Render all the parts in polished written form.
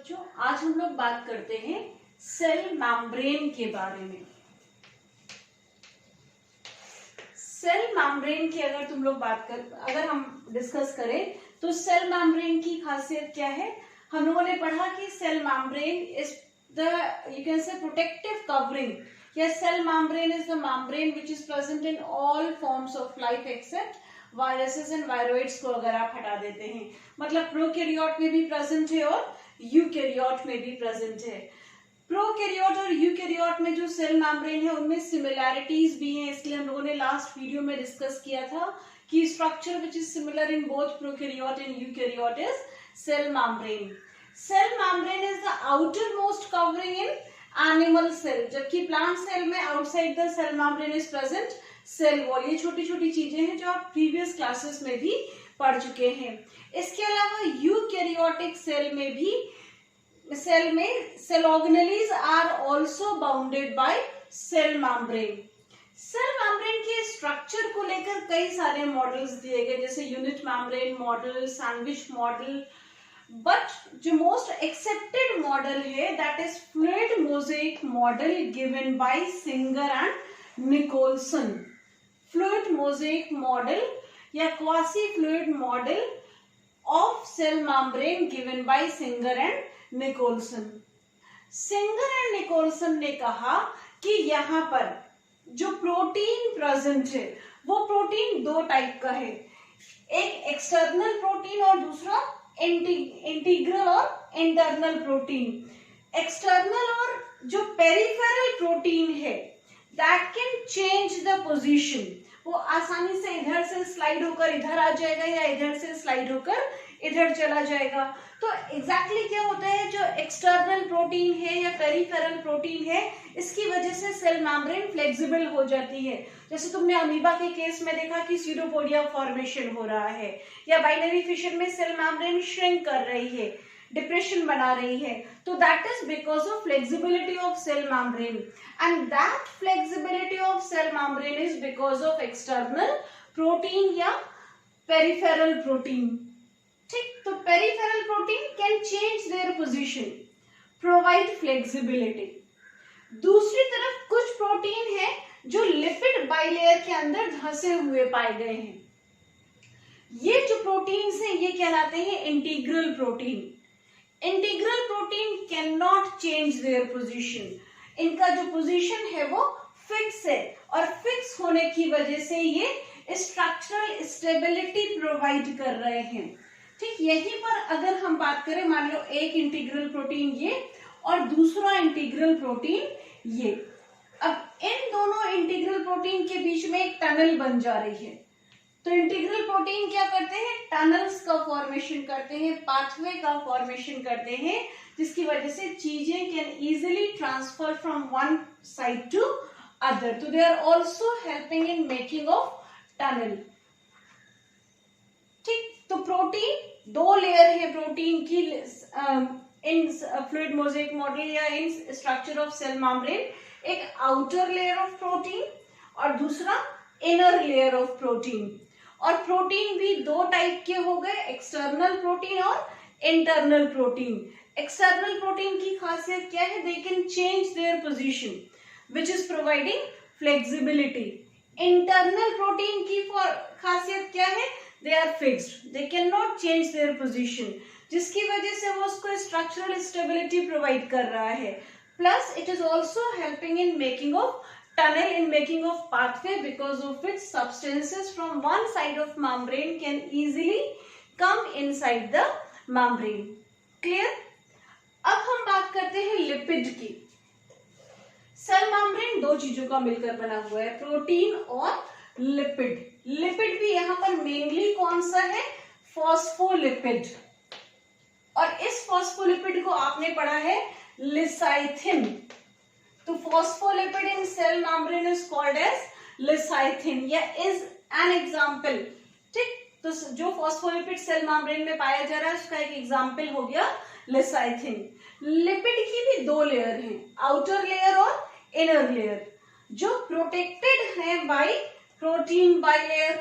बच्चों, आज हम लोग बात करते हैं सेल मेम्ब्रेन के बारे में। सेल मेम्ब्रेन की अगर हम डिस्कस करें तो सेल मेम्ब्रेन की खासियत क्या है। हम लोगों ने पढ़ा कि cell membrane is the you can say protective covering, या cell membrane is the membrane which is present in all forms of life except viruses and viroids को अगर आप हटा देते हैं, मतलब प्रोकैरियोट में भी प्रेजेंट है और यूकैरियोट में भी प्रेजेंट है। प्रोकैरियोट और यूकैरियोट में जो सेल मेम्ब्रेन है उनमें सिमिलैरिटीज भी हैं, इसलिए हम लोगों ने लास्ट वीडियो में डिस्कस किया था कि structure which is similar in both prokaryote and eukaryote is cell membrane. Cell membrane is the outer most covering in animal cell, जबकि प्लांट सेल में outside the cell membrane is present cell wall. ये छोटी छोटी चीजें हैं जो आप previous classes में भी पढ़ चुके हैं। इसके अलावा यूकैरियोटिक सेल में भी cell organelles are also bounded by cell membrane. Cell membrane के स्ट्रक्चर को लेकर कई सारे मॉडल्स दिए गए, जैसे unit membrane model, sandwich model, but जो मोस्ट एक्सेप्टेड मॉडल है that is fluid mosaic model given by Singer and Nicolson. Fluid mosaic model या quasi fluid model of cell membrane given by Singer and Nicolson. Singer and Nicolson ने कहा कि यहाँ पर जो protein present है वो प्रोटीन दो टाइप का है, एक एक्सटर्नल प्रोटीन और दूसरा इंटीग्रल और इंटरनल प्रोटीन। एक्सटर्नल और जो पेरिफेरल प्रोटीन है that can change the position, वो आसानी से इधर से स्लाइड होकर इधर आ जाएगा या इधर से स्लाइड होकर इधर चला जाएगा। तो एग्जैक्टली क्या होता है, जो एक्सटर्नल प्रोटीन है या पेरिफेरल प्रोटीन है, इसकी वजह से सेल मेम्ब्रेन फ्लेक्सिबल हो जाती है। जैसे तुमने अमीबा के केस में देखा कि स्यूडोपोडिया फॉर्मेशन हो रहा है, या बाइनरी फिशर में सेल मेम्ब्रेन श्रिंक कर रही है, डिप्रेशन बना रही है, तो that is because of flexibility of cell membrane, and that flexibility of cell membrane is because of external protein या पेरिफेरल प्रोटीन। ठीक, तो peripheral protein can change their position, provide flexibility. दूसरी तरफ कुछ प्रोटीन है जो लिपिड बाइलेयर के अंदर धंसे हुए पाए गए हैं। ये जो प्रोटीन्स हैं ये कहलाते हैं integral protein. Integral protein can not change their position, इनका जो पोजीशन है वो फिक्स है, और फिक्स होने की वजह से ये स्ट्रक्चरल स्टेबिलिटी प्रोवाइड कर रहे हैं। ठीक, यहीं पर अगर हम बात करें, मान लो एक इंटीग्रल प्रोटीन ये और दूसरा इंटीग्रल प्रोटीन ये, अब इन दोनों इंटीग्रल प्रोटीन के बीच में एक टनल बन जा रही है। तो इंटीग्रल प्रोटीन क्या करते हैं, टनल्स का फॉर्मेशन करते हैं, पाथवे का फॉर्मेशन करते हैं, जिसकी वजह से चीजें can easily transfer from one side to other. तो they are also helping in making of tunnel. ठीक, तो प्रोटीन दो लेयर है प्रोटीन की इन फ्लूइड मोज़ेक मॉडल या in structure of cell membrane, एक आउटर लेयर ऑफ प्रोटीन और दूसरा इनर लेयर ऑफ प्रोटीन। और प्रोटीन भी दो टाइप के हो गए, एक्सटर्नल प्रोटीन और इंटरनल प्रोटीन। एक्सटर्नल प्रोटीन की खासियत क्या है, they can change their position which is providing flexibility. Internal protein की खासियत क्या है, they are fixed, they cannot change their position, जिसकी वजह से वो उसको स्ट्रक्चरल स्टेबिलिटी प्रोवाइड कर रहा है। Plus it is also helping in making of tunnel, in making of pathway, because of which substances from one side of membrane can easily come inside the membrane. Clear? अब हम बात करते हैं lipid की। Cell membrane दो चीजों का मिलकर बना हुआ है, प्रोटीन और लिपिड। लिपिड भी यहाँ पर मेनली कौन सा है, फॉस्फोलिपिड, और इस फॉस्फोलिपिड को आपने पढ़ा है लिसाइथिन। तो phospholipid in cell membrane is called as lecithin, या इज एन एग्जाम्पल। ठीक, तो जो फॉस्फोलिपिड सेल मेम्ब्रेन में पाया जा रहा है उसका एक एग्जाम्पल हो गया लिसाइथिन। लिपिड की भी दो लेयर हैं, आउटर लेयर और इनर लेयर, जो प्रोटेक्टेड है बाय प्रोटीन बाइलेयर।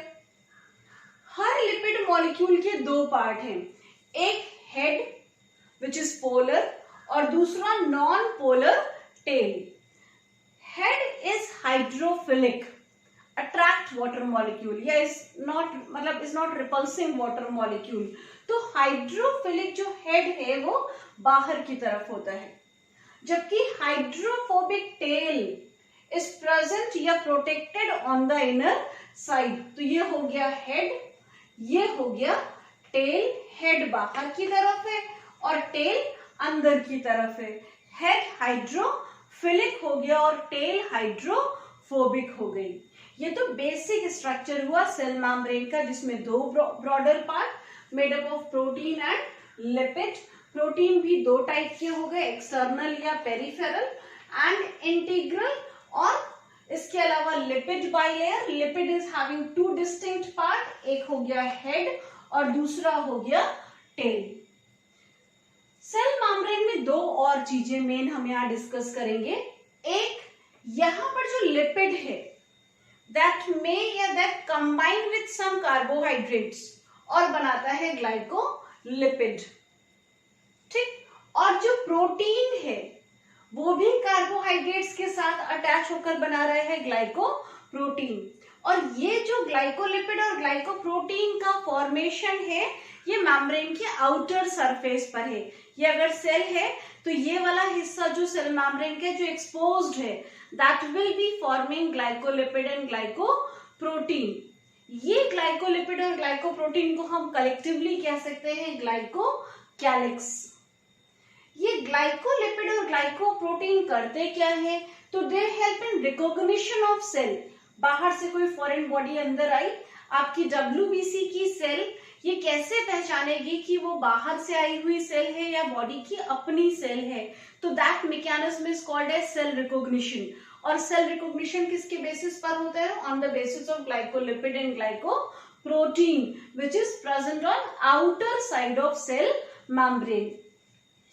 हर लिपिड मॉलिक्यूल के दो पार्ट हैं, एक हेड विच इज पोलर, और दूसरा non polar tail. Head is hydrophilic, attract water molecule, या इज नॉट रिपल्सिंग वाटर मॉलिक्यूल। तो हाइड्रोफिलिक जो हेड है वो बाहर की तरफ होता है, जबकि हाइड्रोफोबिक टेल इज प्रेजेंट या protected on the inner side. तो ये हो गया हेड, ये हो गया टेल। हेड बाहर की तरफ है और टेल अंदर की तरफ है। हेड हाइड्रोफिलिक हो गया और टेल हाइड्रोफोबिक हो गई। ये तो बेसिक स्ट्रक्चर हुआ सेल मेम्ब्रेन का, जिसमें दो broader part made up of protein and lipid. Protein भी दो टाइप के हो गए, एक्सटर्नल या पेरिफेरल एंड इंटीग्रल, और इसके अलावा lipid bilayer. Lipid is having two distinct part, एक हो गया हेड और दूसरा हो गया टेल। सेल मेम्ब्रेन में दो और चीजें मेन हम यहाँ डिस्कस करेंगे। एक, यहां पर जो लिपिड है दैट मे या that combine with some carbohydrates और बनाता है ग्लाइकोलिपिड, ठीक। और जो प्रोटीन है वो भी कार्बोहाइड्रेट्स के साथ अटैच होकर बना रहे हैं ग्लाइकोप्रोटीन। और ये जो ग्लाइकोलिपिड और ग्लाइकोप्रोटीन का फॉर्मेशन है ये मेम्ब्रेन के आउटर सरफेस पर है। ये अगर सेल है तो ये वाला हिस्सा जो सेल मेम्ब्रेन के जो एक्सपोज्ड है that will be forming glycolipid and glycoprotein. ये ग्लाइकोलिपिड और ग्लाइकोप्रोटीन को हम कलेक्टिवली कह सकते हैं ग्लाइकोकैलिक्स। ये ग्लाइकोलिपिड और ग्लाइकोप्रोटीन करते क्या है, तो they help in recognition of cell. बाहर से कोई फॉरेन बॉडी अंदर आई, आपकी WBC की सेल ये कैसे पहचानेगी कि वो बाहर से आई हुई सेल है या बॉडी की अपनी सेल है, तो that mechanism is called as cell recognition. और सेल रिकॉग्निशन किसके बेसिस पर होता है, on the basis of glycolipid and glycoprotein which is present on outer side of cell membrane.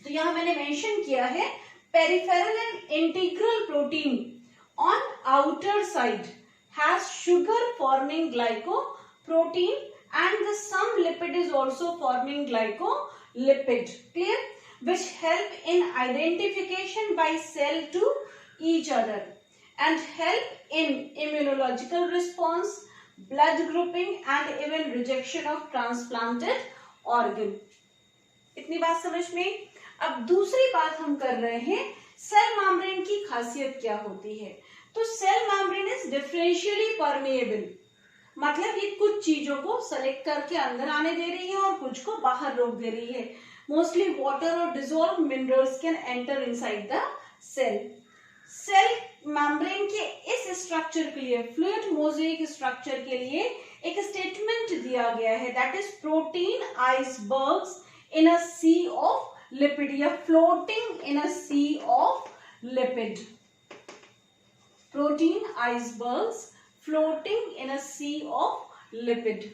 तो यहां मैंने मेंशन किया है peripheral and integral protein on outer side has sugar forming glycoprotein and the some lipid is also forming glycolipid, clear, which help in identification by cell to each other and help in immunological response, blood grouping and even rejection of transplanted organ। इतनी बात समझ में। अब दूसरी बात हम कर रहे हैं सेल मेम्ब्रेन की खासियत क्या होती है। तो cell membrane is differentially permeable, मतलब ये कुछ चीजों को सेलेक्ट करके अंदर आने दे रही है और कुछ को बाहर रोक दे रही है। मोस्टली वाटर और dissolve minerals can enter inside the cell. Cell membrane के इस स्ट्रक्चर के लिए, फ्लूइड मोज़ेक स्ट्रक्चर के लिए एक स्टेटमेंट दिया गया है that is protein icebergs in a sea of lipid, या floating in a sea of lipid. Protein icebergs floating in a sea of lipid.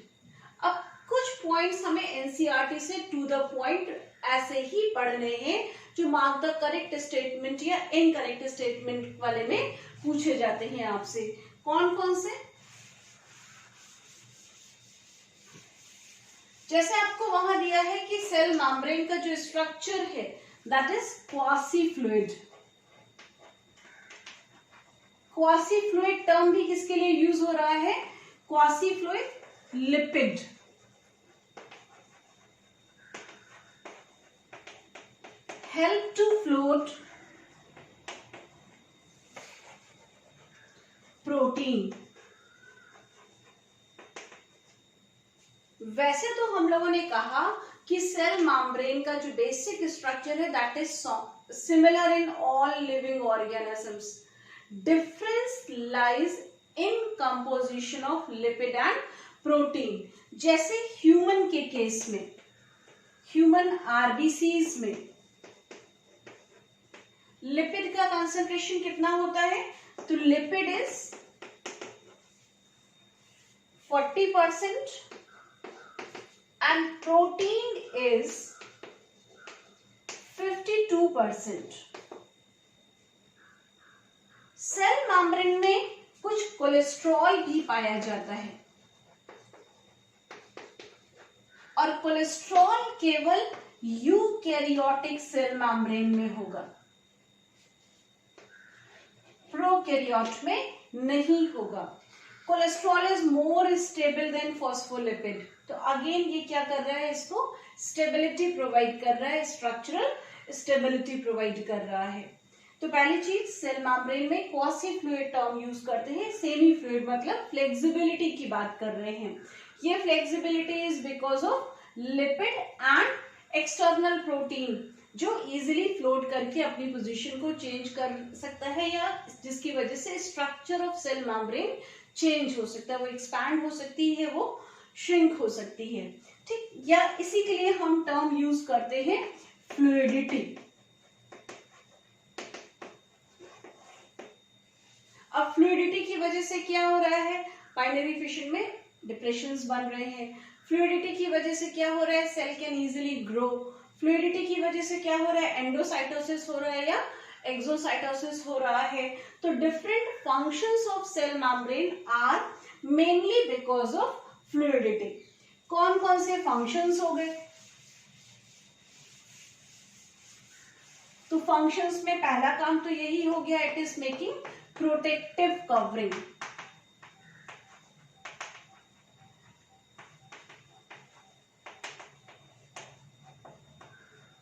अब कुछ पॉइंट्स हमें एनसीईआरटी से टू द पॉइंट ऐसे ही पढ़ने हैं जो मार्क द करेक्ट स्टेटमेंट या इनकरेक्ट स्टेटमेंट वाले में पूछे जाते हैं आपसे। कौन कौन से, जैसे आपको वहां दिया है कि सेल मेम्ब्रेन का जो स्ट्रक्चर है that is quasi fluid. Quasi fluid term भी किसके लिए यूज हो रहा है, quasi fluid lipid. Help to float protein. वैसे तो हम लोगों ने कहा कि सेल मेम्ब्रेन का जो बेसिक स्ट्रक्चर है that is similar in all living organisms. Difference lies in composition of lipid and protein। जैसे ह्यूमन के केस में, ह्यूमन RBCs में लिपिड का कंसंट्रेशन कितना होता है, तो lipid is 40% and protein is 52%। Cell membrane में कुछ कोलेस्ट्रॉल भी पाया जाता है और कोलेस्ट्रॉल केवल यूकैरियोटिक सेल मेम्ब्रेन में होगा, प्रोकैरियोट में नहीं होगा। Cholesterol is more stable then phospholipid, तो अगेन ये क्या कर रहा है, इसको स्टेबिलिटी प्रोवाइड कर रहा है, स्ट्रक्चरल स्टेबिलिटी प्रोवाइड कर रहा है। तो पहली चीज, सेल मेम्ब्रेन में क्वासी फ्लूइड टर्म यूज करते हैं, सेमी फ्लूइड मतलब फ्लेक्सिबिलिटी की बात कर रहे हैं। ये flexibility is because of lipid and external protein जो इजीली फ्लोट करके अपनी पोजीशन को चेंज कर सकता है, या जिसकी वजह से structure of cell membrane change हो सकता है, वो एक्सपैंड हो सकती है, वो श्रिंक हो सकती है, ठीक। या इसी के लिए हम टर्म यूज करते हैं फ्लूइडिटी। अब फ्लूइडिटी की वजह से क्या हो रहा है, बाइनरी फिशन में डिप्रेशंस बन रहे हैं। फ्लूइडिटी की वजह से क्या हो रहा है, cell can easily grow. Fluidity की वजह से क्या हो रहा है, एंडोसाइटोसिस हो रहा है या एक्सोसाइटोसिस हो रहा है। तो different functions of cell membrane are mainly because of fluidity. कौन कौन से फंक्शंस हो गए, तो फंक्शंस में पहला काम तो यही हो गया, it is making protective covering.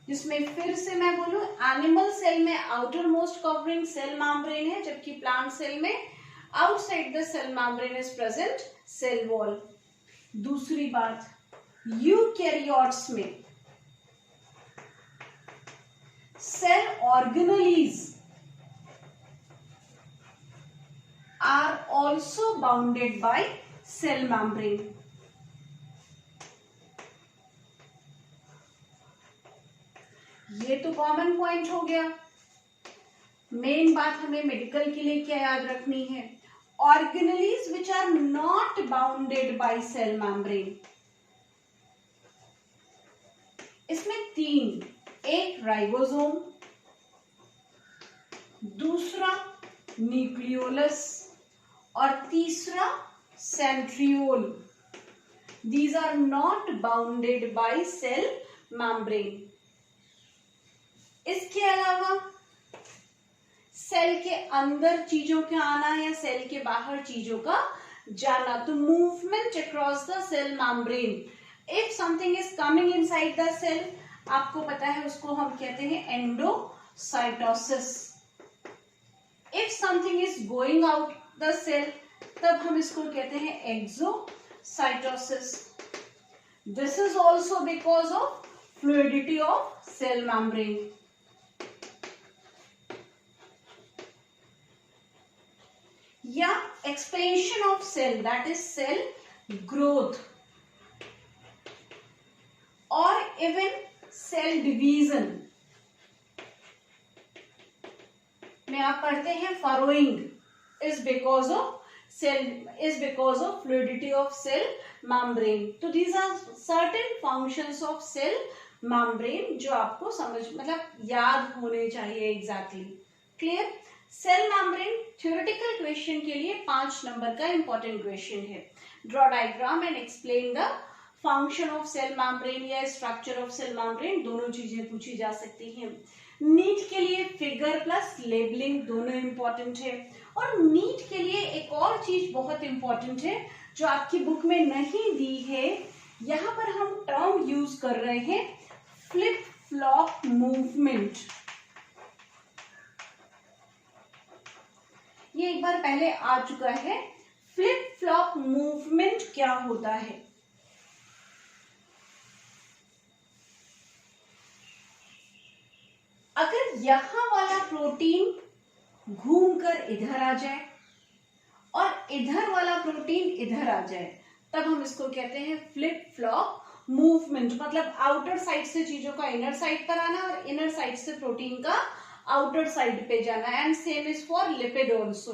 जिसमें फिर से मैं बोलूं, एनिमल सेल में outer most covering cell membrane है, जबकि प्लांट सेल में outside the cell membrane is present cell wall. दूसरी बात, यूकैरियोट्स में cell organelles are also bounded by cell membrane. ये तो कॉमन पॉइंट हो गया। मेन बात हमें मेडिकल के लिए क्या याद रखनी है, organelles which are not bounded by cell membrane. इसमें तीन, एक राइबोसोम, दूसरा न्यूक्लियोलस और तीसरा centriole. These are not bounded by cell membrane. इसके अलावा सेल के अंदर चीजों का आना या सेल के बाहर चीजों का जाना, तो movement across the cell membrane. If something is coming inside the cell, आपको पता है उसको हम कहते हैं endocytosis. If something is going out the cell, तब हम इसको कहते हैं exocytosis. This is also because of fluidity of cell membrane. या expansion of cell, that is cell growth, और इवन सेल डिवीजन में आप पढ़ते हैं फरोइंग is because of fluidity of cell membrane. तो these are certain functions of cell membrane जो आपको समझ मतलब याद होने चाहिए exactly. Clear? Cell membrane theoretical question के लिए 5 नंबर का important question है. Draw diagram and explain the function of cell membrane या structure of cell membrane, दोनों चीजें पूछी जा सकती हैं. नीट के लिए फिगर प्लस लेबलिंग दोनों इंपॉर्टेंट है, और नीट के लिए एक और चीज बहुत इंपॉर्टेंट है जो आपकी बुक में नहीं दी है। यहां पर हम टर्म यूज कर रहे हैं फ्लिप फ्लॉप मूवमेंट। ये एक बार पहले आ चुका है। फ्लिप फ्लॉप मूवमेंट क्या होता है? अगर यहां वाला प्रोटीन घूमकर इधर आ जाए और इधर वाला प्रोटीन इधर आ जाए, तब हम इसको कहते हैं फ्लिप फ्लॉप मूवमेंट। मतलब आउटर साइड से चीजों का इनर साइड पर आना और इनर साइड से प्रोटीन का आउटर साइड पे जाना। And same is for lipid also.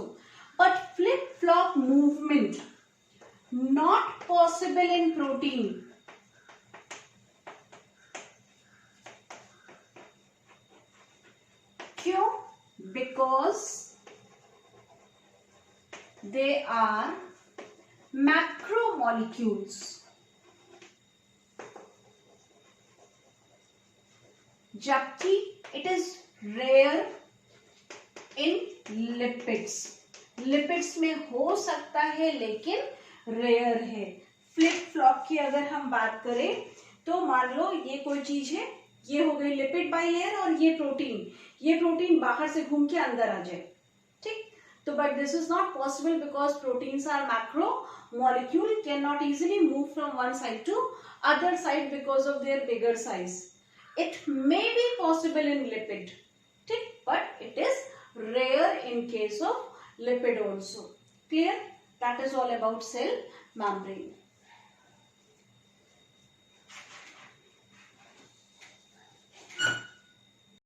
But flip flop movement not possible in protein. क्यों? Because they are macromolecules. जबकि it is rare in lipids. Lipids में हो सकता है लेकिन रेयर है। फ्लिप फ्लॉप की अगर हम बात करें तो मान लो ये कोई चीज है, ये हो गई लिपिड बाइलेयर और ये प्रोटीन बाहर से घूम के अंदर आ जाए, ठीक। तो but this is not possible because proteins are macromolecule, can not easily move from one side to other side because of their bigger size. It may be possible in lipid, ठीक, but it is rare in case of lipid also. Clear? That is all about cell membrane.